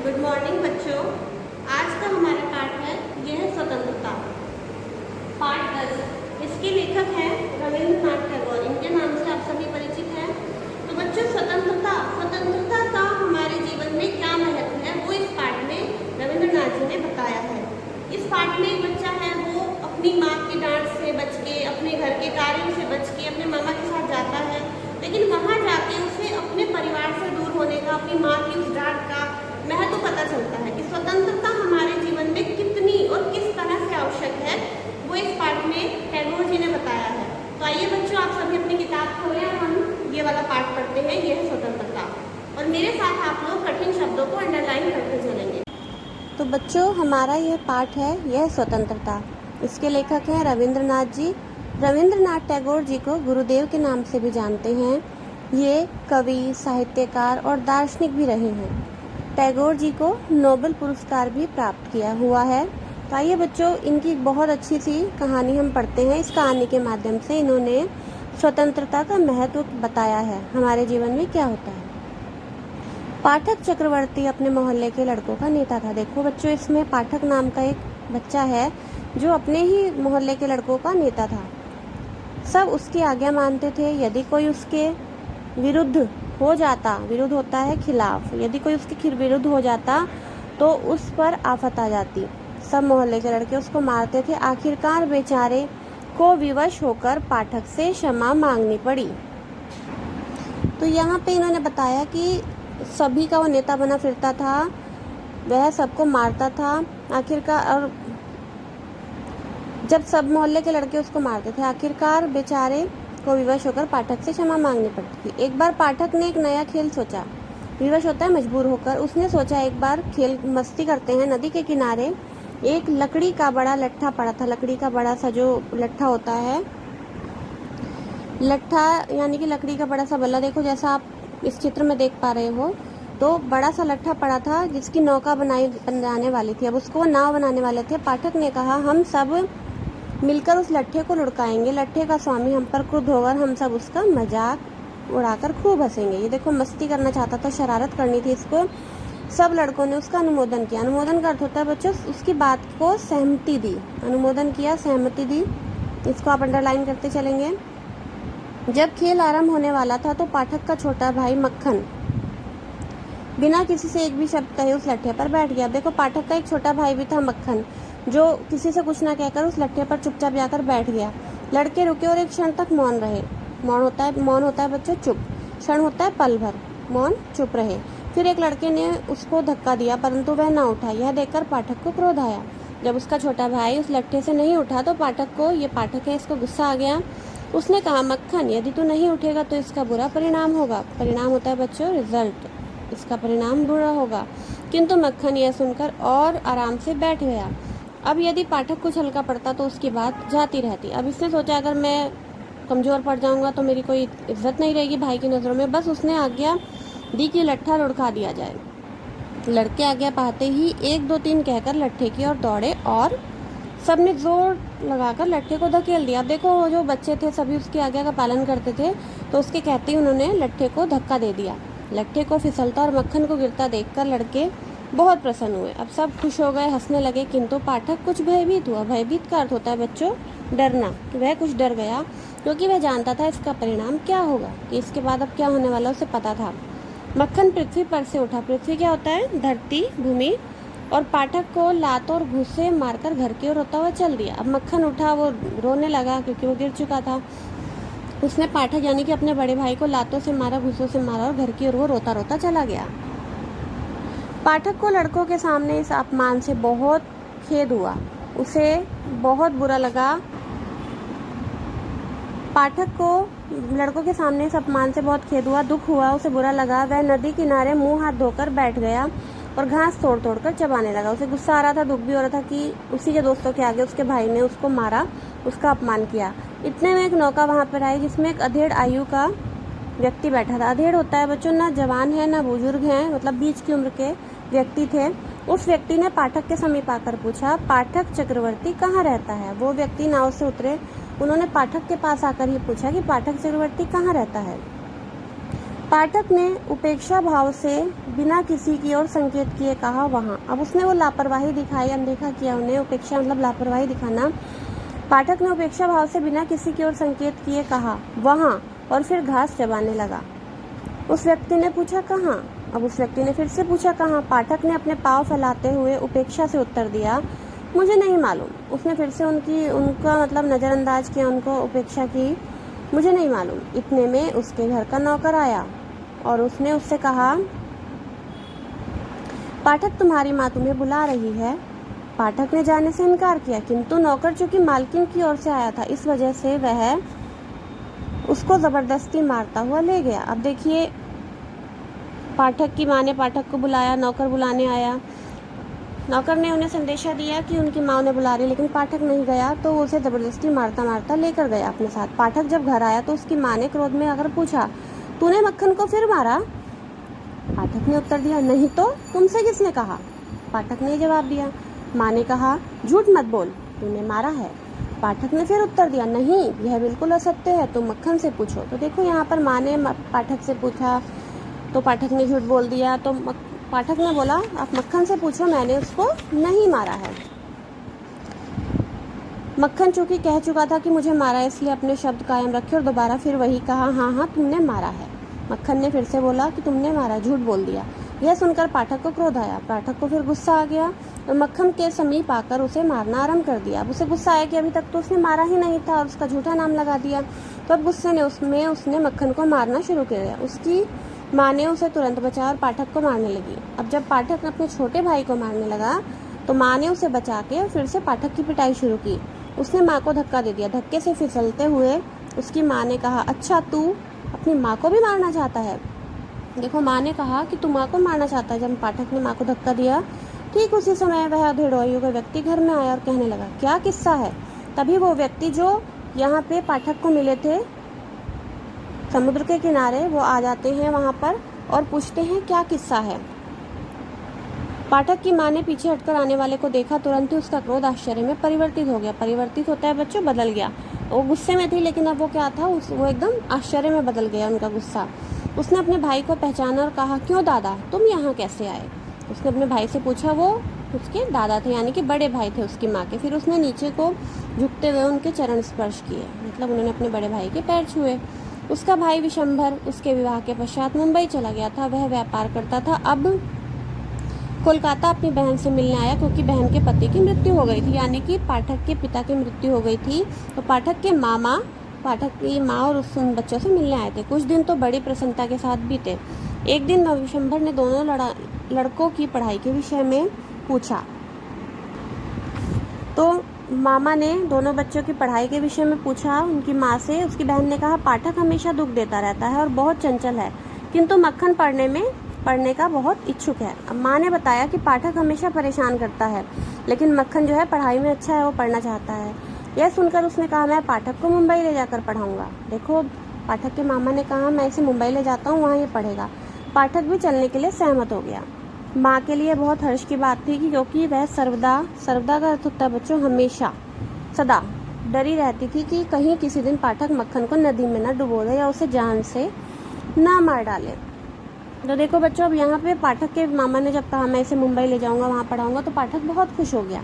Good morning बच्चों। आज का हमारा पाठ है यह स्वतंत्रता, पाठ 10। इसके लेखक हैं रविंद्रनाथ टैगोर। इनके नाम से आप सभी परिचित हैं। तो बच्चों, स्वतंत्रता का हमारे जीवन में क्या महत्व है वो इस पाठ में रविंद्रनाथ जी ने बताया है। इस पाठ में एक बच्चा है, वो अपनी माँ की डांट से बच के, अपने घर के कार्यों से बच के अपने मामा के साथ जाता है, लेकिन वहाँ जाके उसे अपने परिवार से दूर होने का, अपनी माँ की उस डांट का महत्व पता चलता है कि स्वतंत्रता हमारे जीवन में कितनी और किस तरह से आवश्यक है, वो इस पाठ में टैगोर जी ने बताया है। तो आइए बच्चों, आप सभी अपनी किताब खोलें और हम ये वाला पाठ पढ़ते हैं, यह स्वतंत्रता। और मेरे साथ आप लोग कठिन शब्दों को अंडरलाइन करते चलेंगे। तो बच्चों, हमारा यह पाठ है यह स्वतंत्रता। इसके लेखक हैं रविंद्रनाथ जी। रविंद्रनाथ टैगोर जी को गुरुदेव के नाम से भी जानते हैं। ये कवि, साहित्यकार और दार्शनिक भी रहे हैं। टैगोर जी को नोबेल पुरस्कार भी प्राप्त किया हुआ है। तो आइए बच्चों, इनकी एक बहुत अच्छी सी कहानी हम पढ़ते हैं। इस कहानी के माध्यम से इन्होंने स्वतंत्रता का महत्व बताया है, हमारे जीवन में क्या होता है। पाठक चक्रवर्ती अपने मोहल्ले के लड़कों का नेता था। देखो बच्चों, इसमें पाठक नाम का एक बच्चा है जो अपने ही मोहल्ले के लड़कों का नेता था। सब उसकी आज्ञा मानते थे। यदि कोई उसके विरुद्ध हो जाता, विरुद्ध होता है खिलाफ, यदि कोई उसके विरुद्ध हो जाता तो उस पर आफत आ जाती। सब मोहल्ले के लड़के उसको मारते थे। आखिरकार बेचारे को विवश होकर पाठक से क्षमा मांगनी पड़ी। तो यहाँ पे इन्होंने बताया कि सभी का वो नेता बना फिरता था, वह सबको मारता था। आखिरकार, और जब सब मोहल्ले के लड़के उसको मारते थे, आखिरकार बेचारे को विवश होकर पाठक से क्षमा मांगनी पड़ती थी। एक बार पाठक ने एक नया खेल सोचा। विवश होता है मजबूर होकर। उसने सोचा एक बार खेल मस्ती करते हैं। नदी के किनारे एक लकड़ी का बड़ा लट्ठा पड़ा था। लकड़ी का बड़ा सा जो लट्ठा होता है, लट्ठा यानी कि लकड़ी का बड़ा सा बल्ला, देखो जैसा आप इस चित्र में देख पा रहे हो। तो बड़ा सा लट्ठा पड़ा था जिसकी नौका बनाने वाली थी। अब उसको नाव बनाने वाले थे। पाठक ने कहा, हम सब मिलकर उस लट्ठे को लुढ़काएंगे। लट्ठे का स्वामी हम पर क्रुद्ध होगा, हम सब उसका मजाक उड़ाकर खूब हंसेंगे। ये देखो, मस्ती करना चाहता था, शरारत करनी थी इसको। सब लड़कों ने उसका अनुमोदन किया। अनुमोदन का अर्थ होता है बच्चों, उसकी बात को सहमति दी। अनुमोदन किया, सहमति दी। इसको आप अंडरलाइन करते चलेंगे। जब खेल आरंभ होने वाला था तो पाठक का छोटा भाई मक्खन बिना किसी से एक भी शब्द कहे उस लट्ठे पर बैठ गया। देखो, पाठक का एक छोटा भाई भी था मक्खन, जो किसी से कुछ ना कहकर उस लट्ठे पर चुपचाप जाकर बैठ गया। लड़के रुके और एक क्षण तक मौन रहे। मौन होता है बच्चों चुप। क्षण होता है पल भर। मौन, चुप रहे। फिर एक लड़के ने उसको धक्का दिया, परंतु वह ना उठा। यह देखकर पाठक को क्रोध आया। जब उसका छोटा भाई उस लट्ठे से नहीं उठा तो पाठक को, ये पाठक है, इसको गुस्सा आ गया। उसने कहा, मक्खन, यदि तू नहीं उठेगा तो इसका बुरा परिणाम होगा। परिणाम होता है बच्चों रिजल्ट। इसका परिणाम बुरा होगा। किंतु मक्खन यह सुनकर और आराम से बैठ गया। अब यदि पाठक कुछ हल्का पड़ता तो उसकी बात जाती रहती। अब इसने सोचा, अगर मैं कमज़ोर पड़ जाऊंगा तो मेरी कोई इज्जत नहीं रहेगी भाई की नज़रों में। बस उसने आज्ञा दी कि लट्ठा लुढ़का दिया जाए। लड़के आज्ञा पाते ही 1 2 3 कहकर लट्ठे की ओर दौड़े और सबने जोर लगाकर लट्ठे को धकेल दिया। अब देखो, जो बच्चे थे सभी उसकी आज्ञा का पालन करते थे, तो उसके कहते ही उन्होंने लट्ठे को धक्का दे दिया। लट्ठे को फिसलता और मक्खन को गिरता देखकर लड़के बहुत प्रसन्न हुए। अब सब खुश हो गए, हंसने लगे। किंतु पाठक कुछ भयभीत हुआ। भयभीत का अर्थ होता है बच्चों डरना। वह कुछ डर गया, क्योंकि वह जानता था इसका परिणाम क्या होगा, कि इसके बाद अब क्या होने वाला उसे पता था। मक्खन पृथ्वी पर से उठा। पृथ्वी क्या होता है? धरती, भूमि। और पाठक को लातों और घूंसे मारकर घर की ओर रोता हुआ चल दिया। अब मक्खन उठा, वो रोने लगा क्योंकि वो गिर चुका था। उसने पाठक यानी कि अपने बड़े भाई को लातों से मारा, घूंसों से मारा और घर की ओर वो रोता रोता चला गया। पाठक को लड़कों के सामने इस अपमान से बहुत खेद हुआ। उसे बहुत बुरा लगा। पाठक को लड़कों के सामने इस अपमान से बहुत खेद हुआ, दुख हुआ, उसे बुरा लगा। वह नदी किनारे मुंह हाथ धोकर बैठ गया और घास तोड़ तोड़ कर चबाने लगा। उसे गुस्सा आ रहा था, दुख भी हो रहा था कि उसी के दोस्तों के आगे उसके भाई ने उसको मारा, उसका अपमान किया। इतने में एक नौका वहां पर आई जिसमें एक अधेड़ आयु का व्यक्ति बैठा था। अधेड़ होता है बच्चों, ना जवान है ना बुजुर्ग है, मतलब बीच की उम्र के व्यक्ति थे। उस व्यक्ति ने पाठक के समीप आकर पूछा, पाठक चक्रवर्ती कहाँ रहता है? वो व्यक्ति नाव से उतरे। उन्होंने पाठक के पास आकर ही पूछा कि पाठक चक्रवर्ती कहाँ रहता है? पाठक ने उपेक्षा भाव से बिना किसी की ओर संकेत किए कहा वहाँ। अब उसने वो लापरवाही दिखाई, अनदेखा किया उन्हें। उपेक्षा मतलब लापरवाही दिखाना। पाठक ने उपेक्षा भाव से बिना किसी की ओर संकेत किए कहा वहाँ, और फिर घास चबाने लगा। उस व्यक्ति ने पूछा कहाँ? अब उस व्यक्ति ने फिर से पूछा कहाँ? पाठक ने अपने पाँव फैलाते हुए उपेक्षा से उत्तर दिया मुझे नहीं मालूम। उसने फिर से उनका मतलब नज़रअंदाज किया, उनको उपेक्षा की, मुझे नहीं मालूम। इतने में उसके घर का नौकर आया और उसने उससे कहा पाठक तुम्हारी माँ तुम्हें बुला रही है। पाठक ने जाने से इनकार किया, किंतु नौकर चूंकि मालकिन की ओर से आया था, इस वजह से वह उसको जबरदस्ती मारता हुआ ले गया। अब देखिए, पाठक की माँ ने पाठक को बुलाया, नौकर बुलाने आया। नौकर ने उन्हें संदेशा दिया कि उनकी माँ उन्हें बुला रही, लेकिन पाठक नहीं गया, तो वो उसे ज़बरदस्ती मारता मारता लेकर गया अपने साथ। पाठक जब घर आया तो उसकी माँ ने क्रोध में आकर पूछा तूने मक्खन को फिर मारा? पाठक ने उत्तर दिया नहीं तो, तुमसे किसने कहा? पाठक ने जवाब दिया। माँ ने कहा झूठ मत बोल, तूने मारा है। पाठक ने फिर उत्तर दिया नहीं, यह बिल्कुल असत्य है, तुम मक्खन से पूछो। तो देखो यहाँ पर माँ ने पाठक से पूछा तो पाठक ने झूठ बोल दिया, तो पाठक ने बोला आप मक्खन से पूछो, मैंने उसको नहीं मारा है। मक्खन चूंकि कह चुका था कि मुझे मारा, इसलिए अपने शब्द कायम रखे और दोबारा फिर वही कहा हाँ तुमने मारा है। मक्खन ने फिर से बोला कि तुमने मारा, झूठ बोल दिया। यह सुनकर पाठक को क्रोध आया। पाठक को फिर गुस्सा आ गया और मक्खन के समीप आकर उसे मारना आरंभ कर दिया। अब उसे गुस्सा आया कि अभी तक तो उसने मारा ही नहीं था और उसका झूठा नाम लगा दिया। तो अब गुस्से ने उसने मक्खन को मारना शुरू कर दिया। उसकी माँ ने उसे तुरंत बचाया और पाठक को मारने लगी। अब जब पाठक अपने छोटे भाई को मारने लगा तो माँ ने उसे बचा के फिर से पाठक की पिटाई शुरू की। उसने माँ को धक्का दे दिया। धक्के से फिसलते हुए उसकी माँ ने कहा अच्छा तू अपनी माँ को भी मारना चाहता है? देखो, माँ ने कहा कि तू माँ को मारना चाहता है। जब पाठक ने माँ को धक्का दिया, ठीक उसी समय वह अधेड़ोइयों का व्यक्ति घर में आया और कहने लगा क्या किस्सा है? तभी वो व्यक्ति जो यहाँ पे पाठक को मिले थे समुद्र के किनारे, वो आ जाते हैं वहाँ पर और पूछते हैं क्या किस्सा है। पाठक की माँ ने पीछे हटकर आने वाले को देखा, तुरंत ही उसका क्रोध आश्चर्य में परिवर्तित हो गया। परिवर्तित होता है बच्चों, बदल गया। वो गुस्से में थी, लेकिन अब वो क्या था, वो एकदम आश्चर्य में बदल गया उनका गुस्सा। उसने अपने भाई को पहचाना और कहा क्यों दादा, तुम यहाँ कैसे आए? उसने अपने भाई से पूछा। वो उसके दादा थे, यानी कि बड़े भाई थे उसकी माँ के। फिर उसने नीचे को झुकते हुए उनके चरण स्पर्श किए, मतलब उन्होंने अपने बड़े भाई के पैर छुए। उसका भाई विशंभर उसके विवाह के पश्चात मुंबई चला गया था। वह व्यापार करता था। अब कोलकाता अपनी बहन से मिलने आया, क्योंकि बहन के पति की मृत्यु हो गई थी, यानी कि पाठक के पिता की मृत्यु हो गई थी। तो पाठक के मामा पाठक की माँ और उस बच्चों से मिलने आए थे। कुछ दिन तो बड़ी प्रसन्नता के साथ बीते। एक दिन विशंभर ने दोनों लड़कों की पढ़ाई के विषय में पूछा। तो मामा ने दोनों बच्चों की पढ़ाई के विषय में पूछा उनकी माँ से। उसकी बहन ने कहा पाठक हमेशा दुख देता रहता है और बहुत चंचल है, किंतु मक्खन पढ़ने का बहुत इच्छुक है। अब माँ ने बताया कि पाठक हमेशा परेशान करता है, लेकिन मक्खन जो है पढ़ाई में अच्छा है, वो पढ़ना चाहता है। यह सुनकर उसने कहा मैं पाठक को मुंबई ले जाकर पढ़ाऊंगा। देखो, पाठक के मामा ने कहा मैं इसे मुंबई ले जाता हूँ, वहाँ ये पढ़ेगा। पाठक भी चलने के लिए सहमत हो गया। माँ के लिए बहुत हर्ष की बात थी, क्योंकि वह सर्वदा का अर्थ होता है बच्चों हमेशा, सदा डरी रहती थी कि कहीं किसी दिन पाठक मक्खन को नदी में न डुबो दे या उसे जान से ना मार डाले। तो देखो बच्चों, अब यहाँ पे पाठक के मामा ने जब कहा मैं इसे मुंबई ले जाऊँगा, वहाँ पढ़ाऊँगा, तो पाठक बहुत खुश हो गया।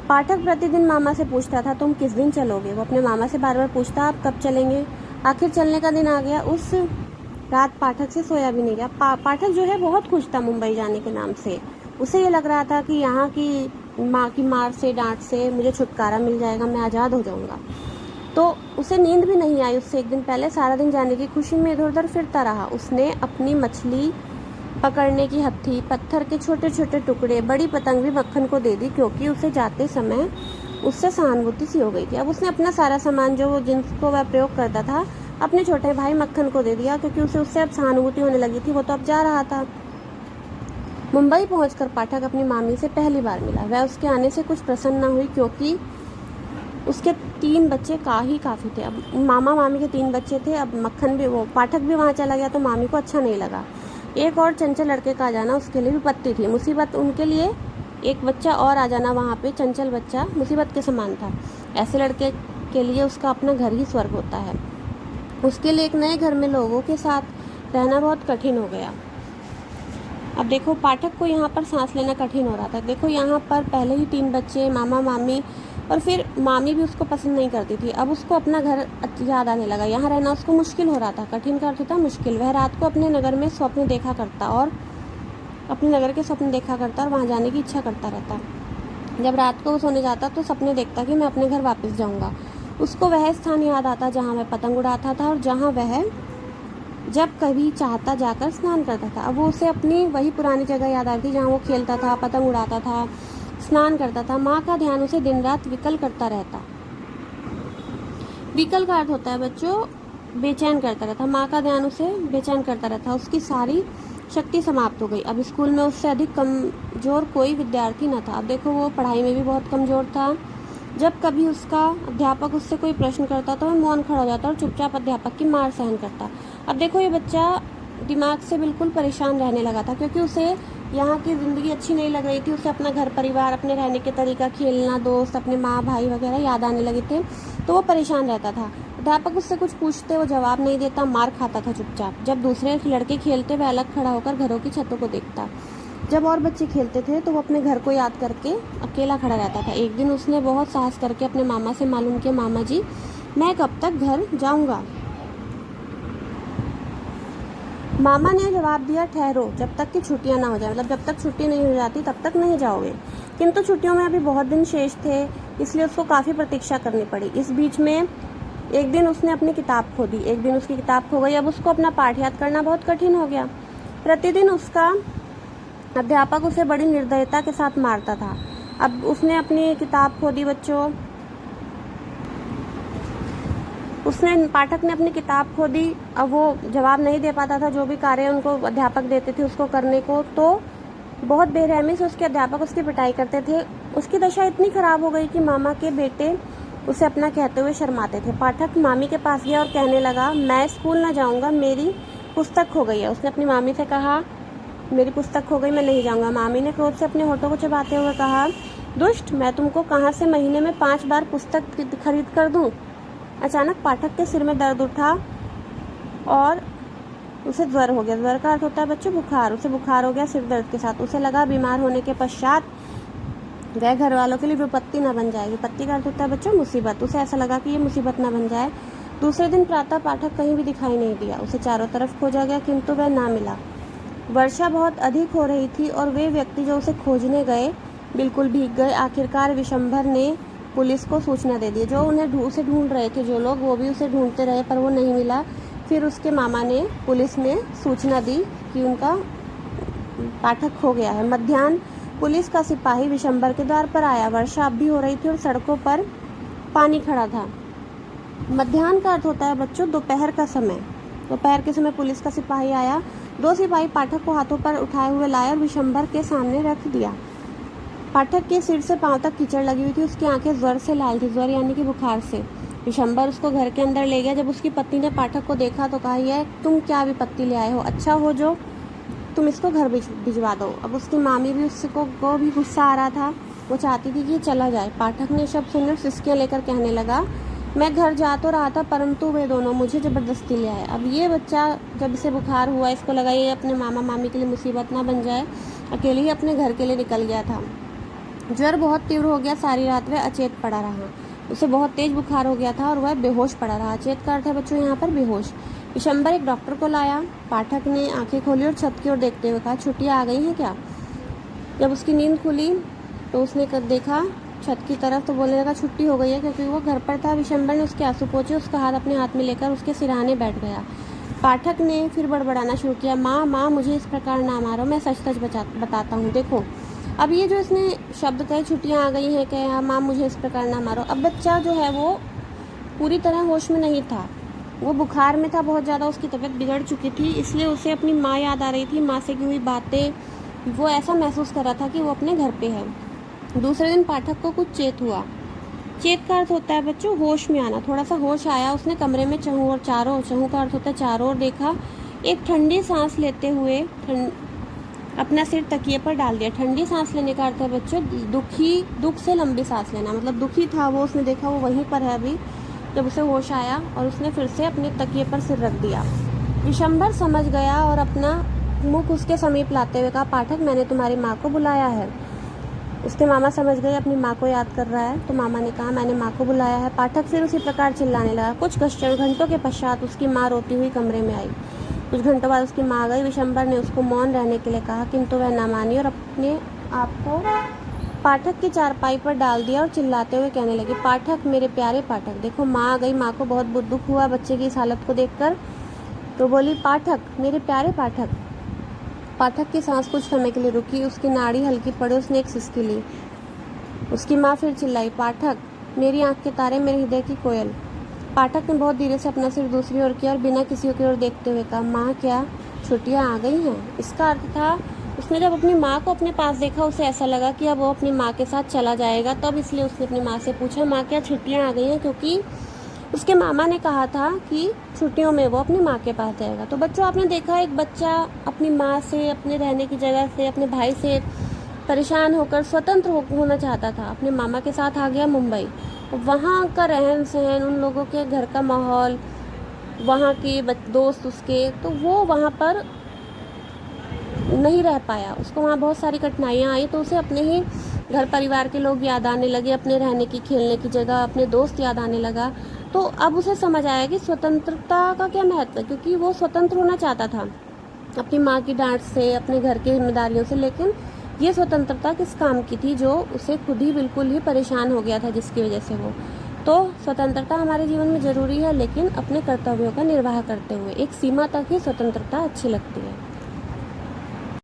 पाठक प्रतिदिन मामा से पूछता था तुम किस दिन चलोगे? वो अपने मामा से बार बार पूछता आप कब चलेंगे? आखिर चलने का दिन आ गया। उस रात पाठक से सोया भी नहीं गया। पाठक जो है बहुत खुश था मुंबई जाने के नाम से। उसे ये लग रहा था कि यहाँ की माँ की मार से, डांट से मुझे छुटकारा मिल जाएगा, मैं आज़ाद हो जाऊँगा। तो उसे नींद भी नहीं आई। उससे एक दिन पहले सारा दिन जाने की खुशी में इधर उधर फिरता रहा। उसने अपनी मछली पकड़ने की हत्थी, पत्थर के छोटे छोटे टुकड़े, बड़ी पतंग भी मक्खन को दे दी, क्योंकि उसे जाते समय उससे सहानुभूति सी हो गई थी। अब उसने अपना सारा सामान जिनको वह प्रयोग करता था अपने छोटे भाई मक्खन को दे दिया, क्योंकि उसे उससे अब सहानुभूति होने लगी थी। वो तो अब जा रहा था। मुंबई पहुंचकर पाठक अपनी मामी से पहली बार मिला। वह उसके आने से कुछ प्रसन्न न हुई, क्योंकि उसके 3 बच्चे काफ़ी थे। अब मामा मामी के 3 बच्चे थे। अब मक्खन भी, वो पाठक भी वहाँ चला गया, तो मामी को अच्छा नहीं लगा। एक और चंचल लड़के का आ जाना उसके लिए विपत्ति थी, मुसीबत। उनके लिए एक बच्चा और आ जाना वहाँ पे, चंचल बच्चा, मुसीबत के समान था। ऐसे लड़के के लिए उसका अपना घर ही स्वर्ग होता है। उसके लिए एक नए घर में लोगों के साथ रहना बहुत कठिन हो गया। अब देखो पाठक को यहाँ पर सांस लेना कठिन हो रहा था। देखो यहाँ पर पहले ही 3 बच्चे, मामा मामी, और फिर मामी भी उसको पसंद नहीं करती थी। अब उसको अपना घर याद आने लगा। यहाँ रहना उसको मुश्किल हो रहा था। कठिन का अर्थ होता मुश्किल। वह रात को अपने नगर में स्वप्न देखा करता और अपने नगर के स्वप्न देखा करता और वहाँ जाने की इच्छा करता रहता। जब रात को वो सोने जाता तो सपने देखता कि मैं अपने घर वापस जाऊँगा। उसको वह स्थान याद आता जहाँ वह पतंग उड़ाता था और जहाँ वह जब कभी चाहता जाकर स्नान करता था। अब वो उसे अपनी वही पुरानी जगह याद आती जहाँ वो खेलता था, पतंग उड़ाता था, स्नान करता था। माँ का ध्यान उसे दिन रात विकल करता रहता। विकल का अर्थ होता है बच्चों बेचैन करता रहता। माँ का ध्यान उसे बेचैन करता रहता। उसकी सारी शक्ति समाप्त हो गई। अब स्कूल में उससे अधिक कमजोर कोई विद्यार्थी न था। अब देखो वो पढ़ाई में भी बहुत कमजोर था। जब कभी उसका अध्यापक उससे कोई प्रश्न करता तो वह मौन खड़ा हो जाता और चुपचाप अध्यापक की मार सहन करता। अब देखो ये बच्चा दिमाग से बिल्कुल परेशान रहने लगा था, क्योंकि उसे यहाँ की ज़िंदगी अच्छी नहीं लग रही थी। उसे अपना घर परिवार, अपने रहने के तरीका, खेलना, दोस्त, अपने माँ भाई वगैरह याद आने लगे थे, तो वो परेशान रहता था। अध्यापक उससे कुछ पूछते, वो जवाब नहीं देता, मार खाता था चुपचाप। जब दूसरे लड़के खेलते वह अलग खड़ा होकर घरों की छतों को देखता। जब और बच्चे खेलते थे तो वो अपने घर को याद करके अकेला खड़ा रहता था। एक दिन उसने बहुत साहस करके अपने मामा से मालूम किया, मामा जी मैं कब तक घर जाऊंगा। मामा ने जवाब दिया, ठहरो जब तक कि छुट्टियां ना हो जाए, मतलब जब तक छुट्टी नहीं हो जाती तब तक नहीं जाओगे। किंतु छुट्टियों में अभी बहुत दिन शेष थे, इसलिए उसको काफ़ी प्रतीक्षा करनी पड़ी। इस बीच में एक दिन उसने अपनी किताब खो दी। एक दिन उसकी किताब खो गई। अब उसको अपना पाठ याद करना बहुत कठिन हो गया। प्रतिदिन उसका अध्यापक उसे बड़ी निर्दयता के साथ मारता था। अब उसने अपनी किताब खो दी बच्चों। पाठक ने अपनी किताब खो दी। अब वो जवाब नहीं दे पाता था। जो भी कार्य उनको अध्यापक देते थे उसको करने को, तो बहुत बेरहमी से उसके अध्यापक उसकी पिटाई करते थे। उसकी दशा इतनी खराब हो गई कि मामा के बेटे उसे अपना कहते हुए शर्माते थे। पाठक मामी के पास गया और कहने लगा, मैं स्कूल न जाऊंगा, मेरी पुस्तक खो गई है। उसने अपनी मामी से कहा, मेरी पुस्तक खो गई, मैं नहीं जाऊंगा। मामी ने क्रोध से अपने होठों को चबाते हुए कहा, दुष्ट, मैं तुमको कहाँ से महीने में 5 बार पुस्तक खरीद कर दूं। अचानक पाठक के सिर में दर्द उठा और उसे ज्वर हो गया। ज्वर का अर्थ होता है बच्चों बुखार। उसे बुखार हो गया सिर दर्द के साथ। उसे लगा बीमार होने के पश्चात वह घर वालों के लिए विपत्ति न बन जाए। विपत्ति का अर्थ होता है बच्चों मुसीबत। उसे ऐसा लगा कि ये मुसीबत न बन जाए। दूसरे दिन प्रातः पाठक कहीं भी दिखाई नहीं दिया। उसे चारों तरफ खोजा गया किंतु वह ना मिला। वर्षा बहुत अधिक हो रही थी और वे व्यक्ति जो उसे खोजने गए बिल्कुल भीग गए। आखिरकार विशंभर ने पुलिस को सूचना दे दी। जो उसे ढूंढ रहे थे जो लोग, वो भी उसे ढूंढते रहे पर वो नहीं मिला। फिर उसके मामा ने, पुलिस ने सूचना दी कि उनका पाठक खो गया है। मध्याह्न पुलिस का सिपाही विशंभर के द्वार पर आया। वर्षा अब भी हो रही थी और सड़कों पर पानी खड़ा था। मध्याह्न का अर्थ होता है बच्चों दोपहर का समय। दोपहर के समय पुलिस का सिपाही आया। 2 सिपाही पाठक को हाथों पर उठाए हुए लाए और विशंभर के सामने रख दिया। पाठक के सिर से पांव तक कीचड़ लगी हुई थी। उसकी आंखें ज्वर से लाल थी, ज्वर यानी कि बुखार से। विशंभर उसको घर के अंदर ले गया। जब उसकी पत्नी ने पाठक को देखा तो कहा, यह तुम क्या विपत्ति ले आए हो, अच्छा हो जो तुम इसको घर भिजवा दो। अब उसकी मामी भी उसको भी गुस्सा आ रहा था। वो चाहती थी कि चला जाए। पाठक ने शब्द सुनकर सिसकियां लेकर कहने लगा, मैं घर जा तो रहा था परंतु वे दोनों मुझे ज़बरदस्ती ले आए। अब ये बच्चा जब इसे बुखार हुआ, इसको लगा ये अपने मामा मामी के लिए मुसीबत ना बन जाए, अकेले ही अपने घर के लिए निकल गया था। ज्वर बहुत तीव्र हो गया। सारी रात वह अचेत पड़ा रहा। उसे बहुत तेज बुखार हो गया था और वह बेहोश पड़ा रहा। अचेत का अर्थ है बच्चों यहाँ पर बेहोश। विशंभर एक डॉक्टर को लाया। पाठक ने आंखें खोली और छत की ओर देखते हुए कहा, छुट्टियाँ आ गई हैं क्या। जब उसकी नींद खुली तो उसने देखा छत की तरफ, तो बोलने लगा छुट्टी हो गई है, क्योंकि वो घर पर था। विशंभर ने उसके आंसू पोंछे, उसका हाथ अपने हाथ में लेकर उसके सिरहाने बैठ गया। पाठक ने फिर बड़बड़ाना शुरू किया, माँ माँ मुझे इस प्रकार ना मारो, मैं सच सच बताता हूँ। देखो अब ये जो इसने शब्द कहे, छुट्टियाँ आ गई हैं क्या, माँ मुझे इस प्रकार ना मारो। अब बच्चा जो है वो पूरी तरह होश में नहीं था। वो बुखार में था बहुत ज़्यादा, उसकी तबीयत बिगड़ चुकी थी, इसलिए उसे अपनी माँ याद आ रही थी। माँ से की हुई बातें, वो ऐसा महसूस कर रहा था कि वो अपने घर पे है। दूसरे दिन पाठक को कुछ चेत हुआ। चेत का अर्थ होता है बच्चों होश में आना। थोड़ा सा होश आया। उसने कमरे में चहु का अर्थ होता है चारों ओर देखा। एक ठंडी सांस लेते हुए अपना सिर तकिए पर डाल दिया। ठंडी सांस लेने का अर्थ है बच्चों दुख से लंबी सांस लेना। मतलब दुखी था वो, उसने देखा वो वहीं पर है अभी। जब उसे होश आया और उसने फिर से अपने तकिए पर सिर रख दिया। विशंबर समझ गया और अपना मुख उसके समीप लाते हुए कहा, पाठक मैंने तुम्हारी माँ को बुलाया है। उसके मामा समझ गए अपनी माँ को याद कर रहा है, तो मामा ने कहा मैंने माँ को बुलाया है। पाठक फिर उसी प्रकार चिल्लाने लगा। कुछ घंटों के पश्चात उसकी माँ रोती हुई कमरे में आई। कुछ घंटों बाद उसकी माँ गई। विशंबर ने उसको मौन रहने के लिए कहा, किंतु वह न मानी और अपने आप को पाठक की चारपाई पर डाल दिया और चिल्लाते हुए कहने लगी, पाठक मेरे प्यारे पाठक। देखो माँ आ गई। माँ को बहुत दुख हुआ बच्चे की इस हालत को देखकर, तो बोली, पाठक मेरे प्यारे पाठक। पाठक की सांस कुछ समय के लिए रुकी, उसकी नाड़ी हल्की पड़े, उसने एक सिसकी ली। उसकी माँ फिर चिल्लाई, पाठक मेरी आंख के तारे, मेरे हृदय की कोयल। पाठक ने बहुत धीरे से अपना सिर दूसरी ओर किया और बिना किसी की ओर देखते हुए कहा, माँ क्या छुट्टियाँ आ गई हैं? इसका अर्थ था उसने जब अपनी माँ को अपने पास देखा उसे ऐसा लगा कि अब वो अपनी माँ के साथ चला जाएगा, तब इसलिए उसने अपनी माँ से पूछा, माँ क्या छुट्टियाँ आ गई हैं? क्योंकि उसके मामा ने कहा था कि छुट्टियों में वो अपनी माँ के पास जाएगा। तो बच्चों आपने देखा एक बच्चा अपनी माँ से, अपने रहने की जगह से, अपने भाई से परेशान होकर स्वतंत्र होना चाहता था, अपने मामा के साथ आ गया मुंबई। वहाँ का रहन सहन, उन लोगों के घर का माहौल, वहाँ के दोस्त उसके, तो वो वहाँ पर नहीं रह पाया। उसको वहाँ बहुत सारी कठिनाइयाँ आई, तो उसे अपने ही घर परिवार के लोग याद आने लगे, अपने रहने की खेलने की जगह, अपने दोस्त याद आने लगा। तो अब उसे समझ आया कि स्वतंत्रता का क्या महत्व है, क्योंकि वो स्वतंत्र होना चाहता था अपनी माँ की डांट से, अपने घर की जिम्मेदारियों से, लेकिन ये स्वतंत्रता किस काम की थी जो उसे खुद ही बिल्कुल ही परेशान हो गया था, जिसकी वजह से वो। तो स्वतंत्रता हमारे जीवन में ज़रूरी है, लेकिन अपने कर्तव्यों का निर्वाह करते हुए। एक सीमा तक ही स्वतंत्रता अच्छी लगती है।